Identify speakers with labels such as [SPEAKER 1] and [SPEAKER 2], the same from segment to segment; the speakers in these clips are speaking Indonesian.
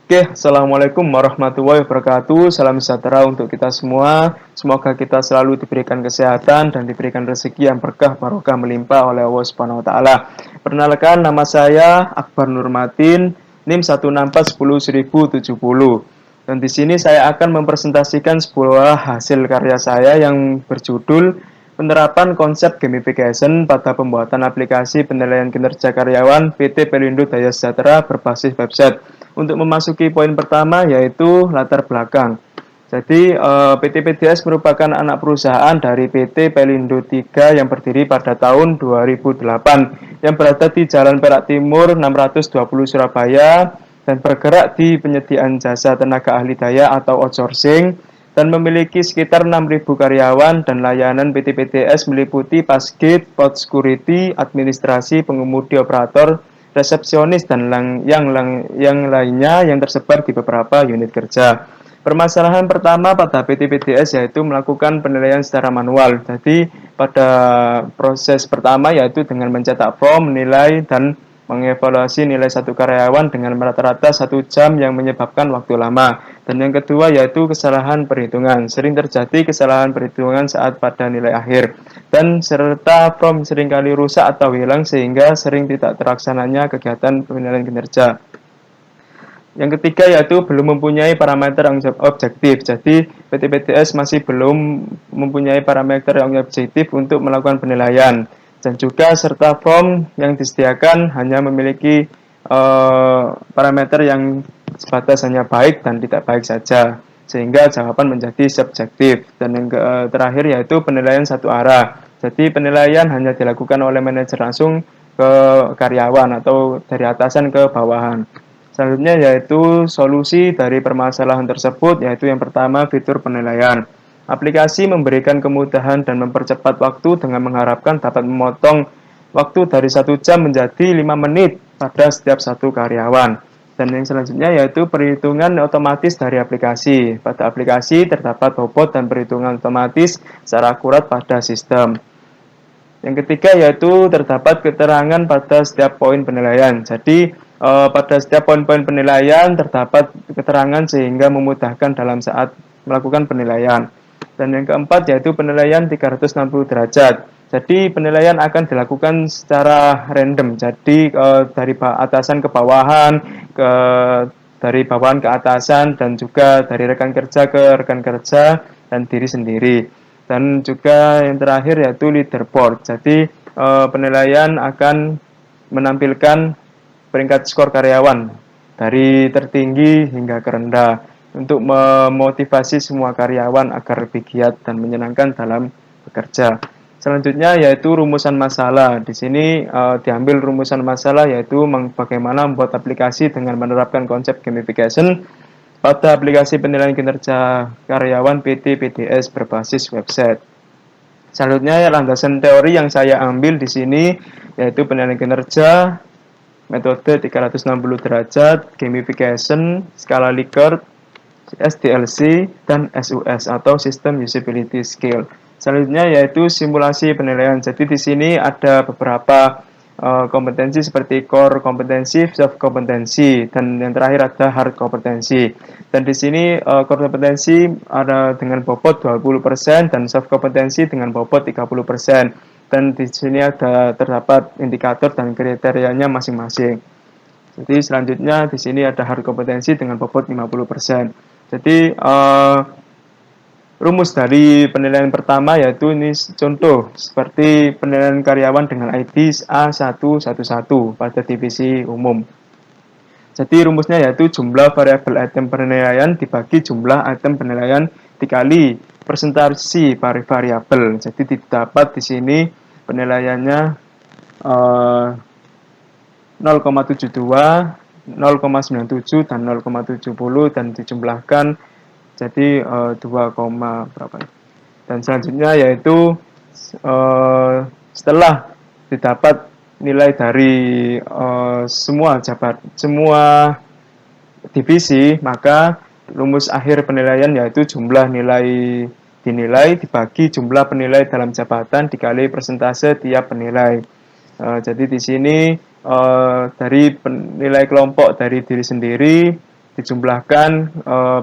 [SPEAKER 1] Oke, Assalamualaikum warahmatullahi wabarakatuh. Salam sejahtera untuk kita semua. Semoga kita selalu diberikan kesehatan dan diberikan rezeki yang berkah barokah melimpah oleh Allah Subhanahu wa taala. Perkenalkan, nama saya Akbar Nurmatin, NIM 1641070. Dan di sini saya akan mempresentasikan sebuah hasil karya saya yang berjudul Penerapan Konsep Gamification pada Pembuatan Aplikasi Penilaian Kinerja Karyawan PT Pelindo Daya Sejahtera berbasis website. Untuk memasuki poin pertama yaitu latar belakang. Jadi PT PDS merupakan anak perusahaan dari PT Pelindo 3 yang berdiri pada tahun 2008 yang berada di Jalan Perak Timur 620 Surabaya dan bergerak di penyediaan jasa tenaga ahli daya atau outsourcing dan memiliki sekitar 6.000 karyawan dan layanan PT PDS meliputi pasgid, pot security, administrasi, pengemudi operator, resepsionis dan yang lainnya yang tersebar di beberapa unit kerja. Permasalahan pertama pada PT PDS yaitu melakukan penilaian secara manual. Jadi pada proses pertama yaitu dengan mencetak form, menilai dan mengevaluasi nilai satu karyawan dengan rata-rata 1 jam yang menyebabkan waktu lama. Dan yang kedua yaitu kesalahan perhitungan. Sering terjadi kesalahan perhitungan saat pada nilai akhir. Dan serta form seringkali rusak atau hilang sehingga sering tidak terlaksananya kegiatan penilaian kinerja. Yang ketiga yaitu belum mempunyai parameter yang objektif. Jadi PT PTS masih belum mempunyai parameter yang objektif untuk melakukan penilaian. Dan juga serta form yang disediakan hanya memiliki parameter yang sebatas hanya baik dan tidak baik saja. Sehingga jawaban menjadi subjektif. Dan yang terakhir yaitu penilaian satu arah. Jadi penilaian hanya dilakukan oleh manajer langsung ke karyawan atau dari atasan ke bawahan. Selanjutnya yaitu solusi dari permasalahan tersebut, yaitu yang pertama fitur penilaian. Aplikasi memberikan kemudahan dan mempercepat waktu dengan mengharapkan dapat memotong waktu dari 1 jam menjadi 5 menit pada setiap satu karyawan. Dan yang selanjutnya yaitu perhitungan otomatis dari aplikasi. Pada aplikasi terdapat bobot dan perhitungan otomatis secara akurat pada sistem. Yang ketiga yaitu terdapat keterangan pada setiap poin penilaian. Jadi pada setiap poin-poin penilaian terdapat keterangan sehingga memudahkan dalam saat melakukan penilaian. Dan yang keempat yaitu penilaian 360 derajat. Jadi penilaian akan dilakukan secara random. Jadi dari atasan ke bawahan, dari bawahan ke atasan dan juga dari rekan kerja ke rekan kerja dan diri sendiri. Dan juga yang terakhir yaitu leaderboard. Jadi penilaian akan menampilkan peringkat skor karyawan dari tertinggi hingga terendah untuk memotivasi semua karyawan agar lebih giat dan menyenangkan dalam bekerja. Selanjutnya yaitu rumusan masalah. Di sini diambil rumusan masalah yaitu bagaimana membuat aplikasi dengan menerapkan konsep gamification pada aplikasi penilaian kinerja karyawan PT PDS berbasis website. Selanjutnya landasan teori yang saya ambil di sini yaitu penilaian kinerja, metode 360 derajat, gamification, skala Likert, SDLC, dan SUS atau System Usability Skill. Selanjutnya yaitu simulasi penilaian. Jadi di sini ada beberapa kompetensi seperti core kompetensi, soft kompetensi, dan yang terakhir ada hard kompetensi. Dan di sini core kompetensi ada dengan bobot 20% dan soft kompetensi dengan bobot 30%. Dan di sini ada terdapat indikator dan kriterianya masing-masing. Jadi selanjutnya di sini ada hard kompetensi dengan bobot 50%. Jadi rumus dari penilaian pertama yaitu ini contoh seperti penilaian karyawan dengan ID A111 pada divisi umum. Jadi rumusnya yaitu jumlah variabel item penilaian dibagi jumlah item penilaian dikali presentasi variabel. Jadi didapat di sini penilaiannya 0,72, 0,97 dan 0,70 dan dijumlahkan jadi 2, berapa. Dan selanjutnya yaitu setelah didapat nilai dari semua divisi, maka rumus akhir penilaian yaitu jumlah nilai dinilai dibagi jumlah penilai dalam jabatan dikali persentase tiap penilai. Jadi di sini dari penilai kelompok dari diri sendiri dijumlahkan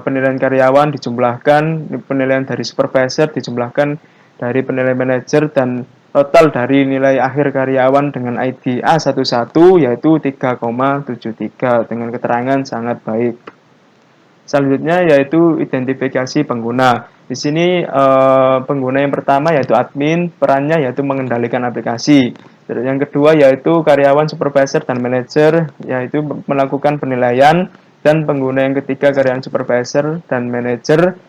[SPEAKER 1] penilaian karyawan, dijumlahkan penilaian dari supervisor, dijumlahkan dari penilaian manajer, dan total dari nilai akhir karyawan dengan ID A11 yaitu 3,73 dengan keterangan sangat baik. Selanjutnya yaitu identifikasi pengguna. Di sini pengguna yang pertama yaitu admin, perannya yaitu mengendalikan aplikasi. Yang kedua yaitu karyawan, supervisor, dan manajer, yaitu melakukan penilaian. Dan pengguna yang ketiga karyawan, supervisor, dan manajer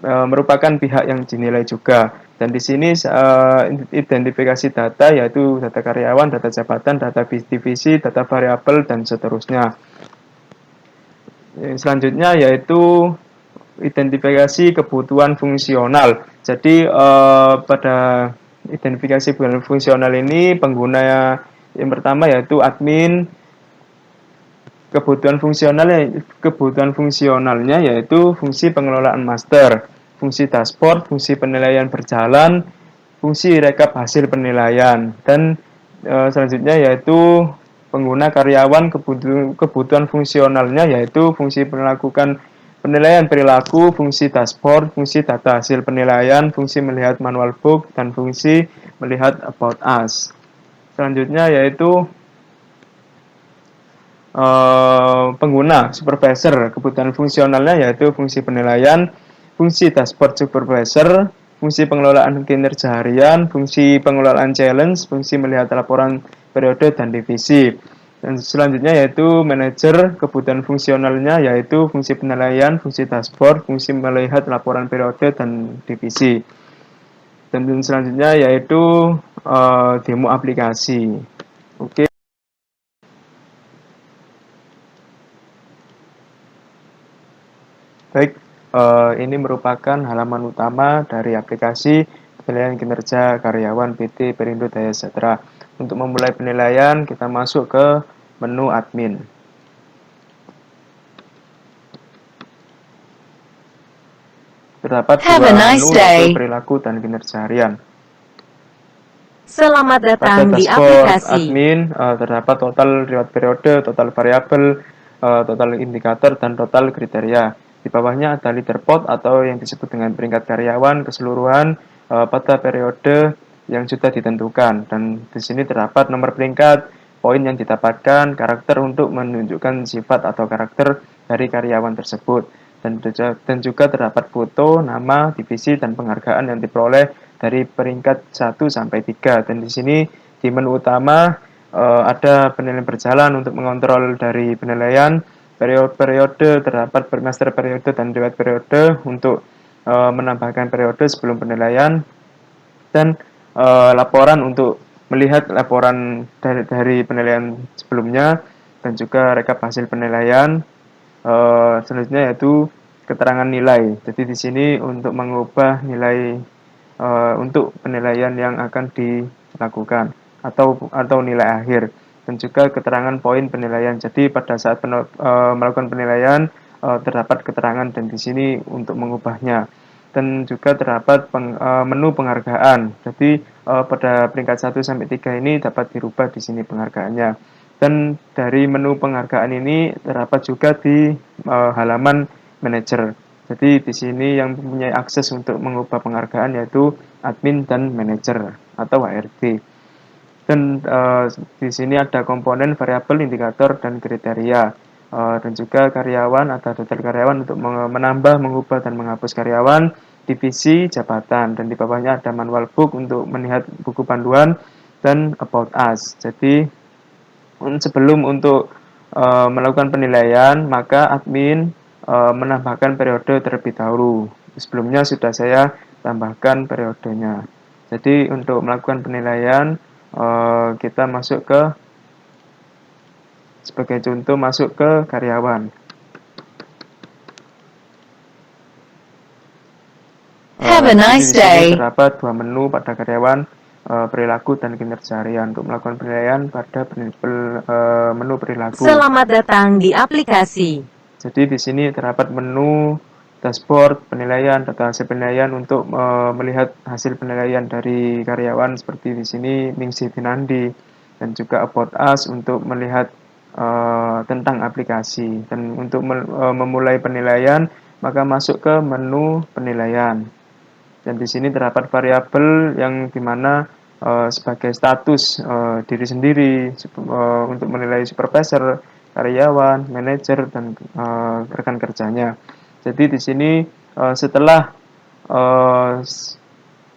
[SPEAKER 1] merupakan pihak yang dinilai juga. Dan di sini identifikasi data yaitu data karyawan, data jabatan, data divisi, data variabel, dan seterusnya. Selanjutnya yaitu identifikasi kebutuhan fungsional. Jadi pada identifikasi kebutuhan fungsional ini pengguna yang pertama yaitu admin. Kebutuhan fungsionalnya yaitu fungsi pengelolaan master, fungsi dashboard, fungsi penilaian berjalan, fungsi rekap hasil penilaian, dan selanjutnya yaitu pengguna karyawan. Kebutuhan fungsionalnya yaitu fungsi melakukan penilaian perilaku, fungsi dashboard, fungsi data hasil penilaian, fungsi melihat manual book, dan fungsi melihat about us. Selanjutnya yaitu pengguna supervisor. Kebutuhan fungsionalnya yaitu fungsi penilaian, fungsi dashboard supervisor, fungsi pengelolaan kinerja harian, fungsi pengelolaan challenge, fungsi melihat laporan periode dan divisi. Dan selanjutnya yaitu manajer. Kebutuhan fungsionalnya yaitu fungsi penilaian, fungsi dashboard, fungsi melihat laporan periode dan divisi. Dan selanjutnya yaitu demo aplikasi. Oke. Baik, ini merupakan halaman utama dari aplikasi penilaian kinerja karyawan PT Perindo Daya Sejahtera. Untuk memulai penilaian, kita masuk ke menu admin. Terdapat dua menu yaitu perilaku dan kinerja harian.
[SPEAKER 2] Selamat datang
[SPEAKER 1] Pada
[SPEAKER 2] di
[SPEAKER 1] dashboard
[SPEAKER 2] aplikasi.
[SPEAKER 1] admin terdapat total riwayat periode, total variabel, total indikator, dan total kriteria. Di bawahnya ada leaderboard atau yang disebut dengan peringkat karyawan keseluruhan pada periode yang sudah ditentukan. Dan di sini terdapat nomor peringkat, poin yang didapatkan, karakter untuk menunjukkan sifat atau karakter dari karyawan tersebut. Dan juga terdapat foto, nama, divisi, dan penghargaan yang diperoleh dari peringkat 1 sampai 3. Dan di sini di menu utama ada penilaian berjalan untuk mengontrol dari penilaian. Periode terdapat master periode dan riwayat periode untuk menambahkan periode sebelum penilaian, dan laporan untuk melihat laporan dari penilaian sebelumnya, dan juga rekap hasil penilaian. Selanjutnya yaitu keterangan nilai. Jadi di sini untuk mengubah nilai untuk penilaian yang akan dilakukan atau nilai akhir, dan juga keterangan poin penilaian. Jadi pada saat melakukan penilaian terdapat keterangan, dan di sini untuk mengubahnya. Dan juga terdapat menu penghargaan. Jadi pada peringkat 1 sampai 3 ini dapat dirubah di sini penghargaannya. Dan dari menu penghargaan ini terdapat juga di halaman manajer. Jadi di sini yang mempunyai akses untuk mengubah penghargaan yaitu admin dan manajer atau HRD. Dan di sini ada komponen variabel, indikator, dan kriteria. Dan juga karyawan atau detail karyawan untuk menambah, mengubah, dan menghapus karyawan, divisi, jabatan. Dan di bawahnya ada manual book untuk melihat buku panduan, dan about us. Jadi sebelum untuk melakukan penilaian, maka admin menambahkan periode terlebih dahulu. Sebelumnya sudah saya tambahkan periodenya. Jadi untuk melakukan penilaian, kita masuk ke, sebagai contoh, masuk ke karyawan.
[SPEAKER 2] Have a nice day.
[SPEAKER 1] Terdapat dua menu pada karyawan, perilaku dan kinerja harian. Untuk melakukan penilaian pada menu perilaku.
[SPEAKER 2] Selamat datang di aplikasi.
[SPEAKER 1] Jadi di sini terdapat menu dashboard penilaian, data hasil penilaian untuk melihat hasil penilaian dari karyawan seperti di sini Ningsih Tinandi, dan juga about us untuk melihat tentang aplikasi. Dan untuk memulai penilaian, maka masuk ke menu penilaian. Dan di sini terdapat variabel yang dimana sebagai status diri sendiri untuk menilai supervisor, karyawan, manajer, dan rekan kerjanya. Jadi di sini setelah uh,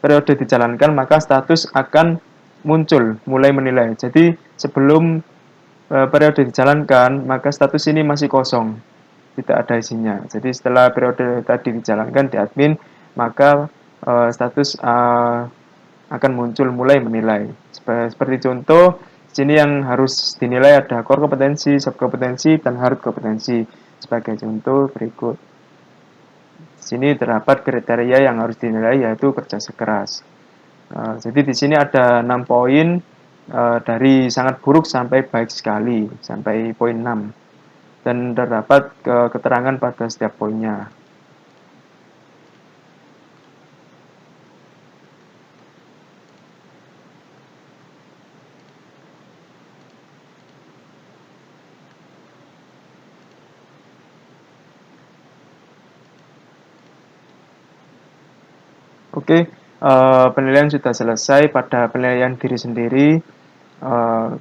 [SPEAKER 1] periode dijalankan, maka status akan muncul, mulai menilai. Jadi sebelum periode dijalankan, maka status ini masih kosong, tidak ada isinya. Jadi setelah periode tadi dijalankan di admin, maka status akan muncul mulai menilai. Seperti contoh, sini yang harus dinilai ada core kompetensi, sub kompetensi, dan hard kompetensi. Sebagai contoh berikut. Di sini terdapat kriteria yang harus dinilai yaitu kerja keras. Jadi di sini ada 6 poin dari sangat buruk sampai baik sekali, sampai poin 6. Dan terdapat keterangan pada setiap poinnya. Oke, penilaian sudah selesai. Pada penilaian diri sendiri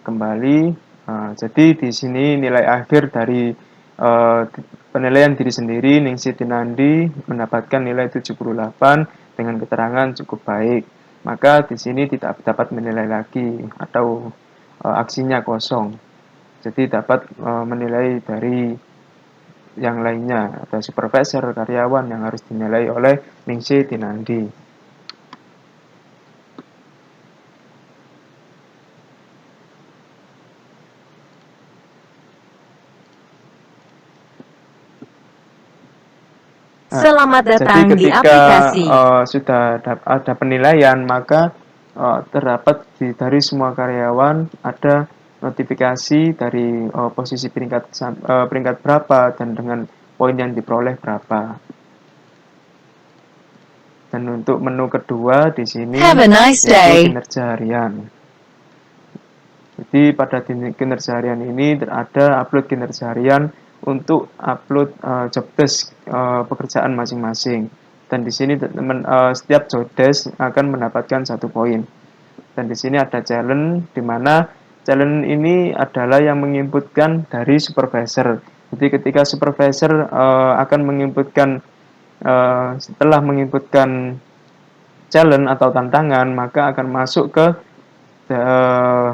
[SPEAKER 1] kembali. Jadi di sini nilai akhir dari penilaian diri sendiri, Ningsih Tinandi mendapatkan nilai 78 dengan keterangan cukup baik. Maka di sini tidak dapat menilai lagi atau aksinya kosong. Jadi dapat menilai dari yang lainnya, ada supervisor, karyawan yang harus dinilai oleh Ningsih Tinandi.
[SPEAKER 2] Selamat datang
[SPEAKER 1] Jadi
[SPEAKER 2] di
[SPEAKER 1] ketika
[SPEAKER 2] aplikasi.
[SPEAKER 1] sudah ada penilaian, maka terdapat dari semua karyawan ada notifikasi dari posisi peringkat berapa dan dengan poin yang diperoleh berapa. Dan untuk menu kedua di sini
[SPEAKER 2] Have a nice day.
[SPEAKER 1] yaitu kinerja harian. Jadi pada kinerja harian ini ada upload kinerja harian untuk upload job desk pekerjaan masing-masing. Dan di sini setiap job desk akan mendapatkan 1 poin. Dan di sini ada challenge, di mana challenge ini adalah yang menginputkan dari supervisor. Jadi ketika supervisor akan menginputkan setelah menginputkan challenge atau tantangan, maka akan masuk ke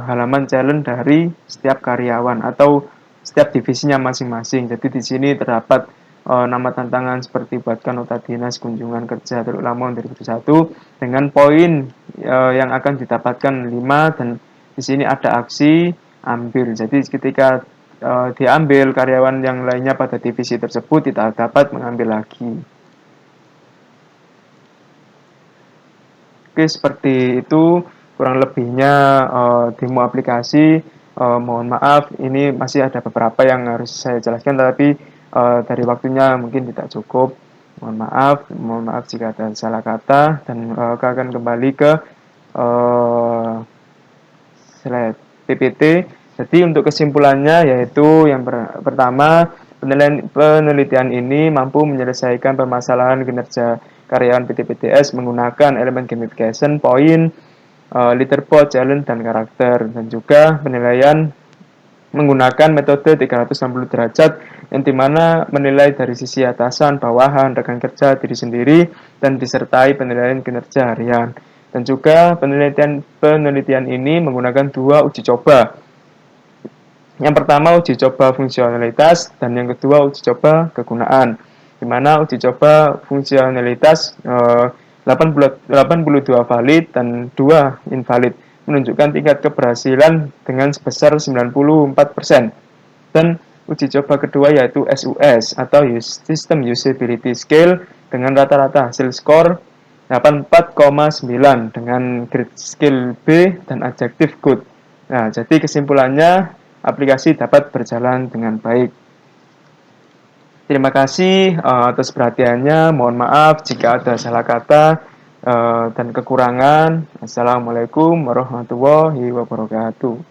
[SPEAKER 1] halaman challenge dari setiap karyawan atau setiap divisinya masing-masing. Jadi di sini terdapat nama tantangan seperti buatkan nota dinas kunjungan kerja Teluk Lamongan 2021 dengan poin yang akan didapatkan 5, dan di sini ada aksi ambil. Jadi ketika diambil, karyawan yang lainnya pada divisi tersebut tidak dapat mengambil lagi. Oke, seperti itu kurang lebihnya demo aplikasi. Mohon maaf, ini masih ada beberapa yang harus saya jelaskan, tapi dari waktunya mungkin tidak cukup. Mohon maaf jika ada salah kata, dan akan kembali ke slide PPT. Jadi untuk kesimpulannya yaitu yang pertama, penelitian ini mampu menyelesaikan permasalahan kinerja karyawan PT PTS menggunakan elemen gamification, poin, leaderboard, challenge, dan karakter. Dan juga penilaian menggunakan metode 360 derajat yang dimana menilai dari sisi atasan, bawahan, rekan kerja, diri sendiri, dan disertai penilaian kinerja harian. Dan juga penelitian ini menggunakan 2 uji coba. Yang pertama uji coba fungsionalitas, dan yang kedua uji coba kegunaan. Di mana uji coba fungsionalitas 82 valid dan 2 invalid, menunjukkan tingkat keberhasilan dengan sebesar 94%. Dan uji coba kedua yaitu SUS atau System Usability Scale dengan rata-rata hasil skor 84,9 dengan grade skill B dan adjektif good. Nah, jadi kesimpulannya aplikasi dapat berjalan dengan baik. Terima kasih atas perhatiannya. Mohon maaf jika ada salah kata dan kekurangan. Assalamualaikum warahmatullahi wabarakatuh.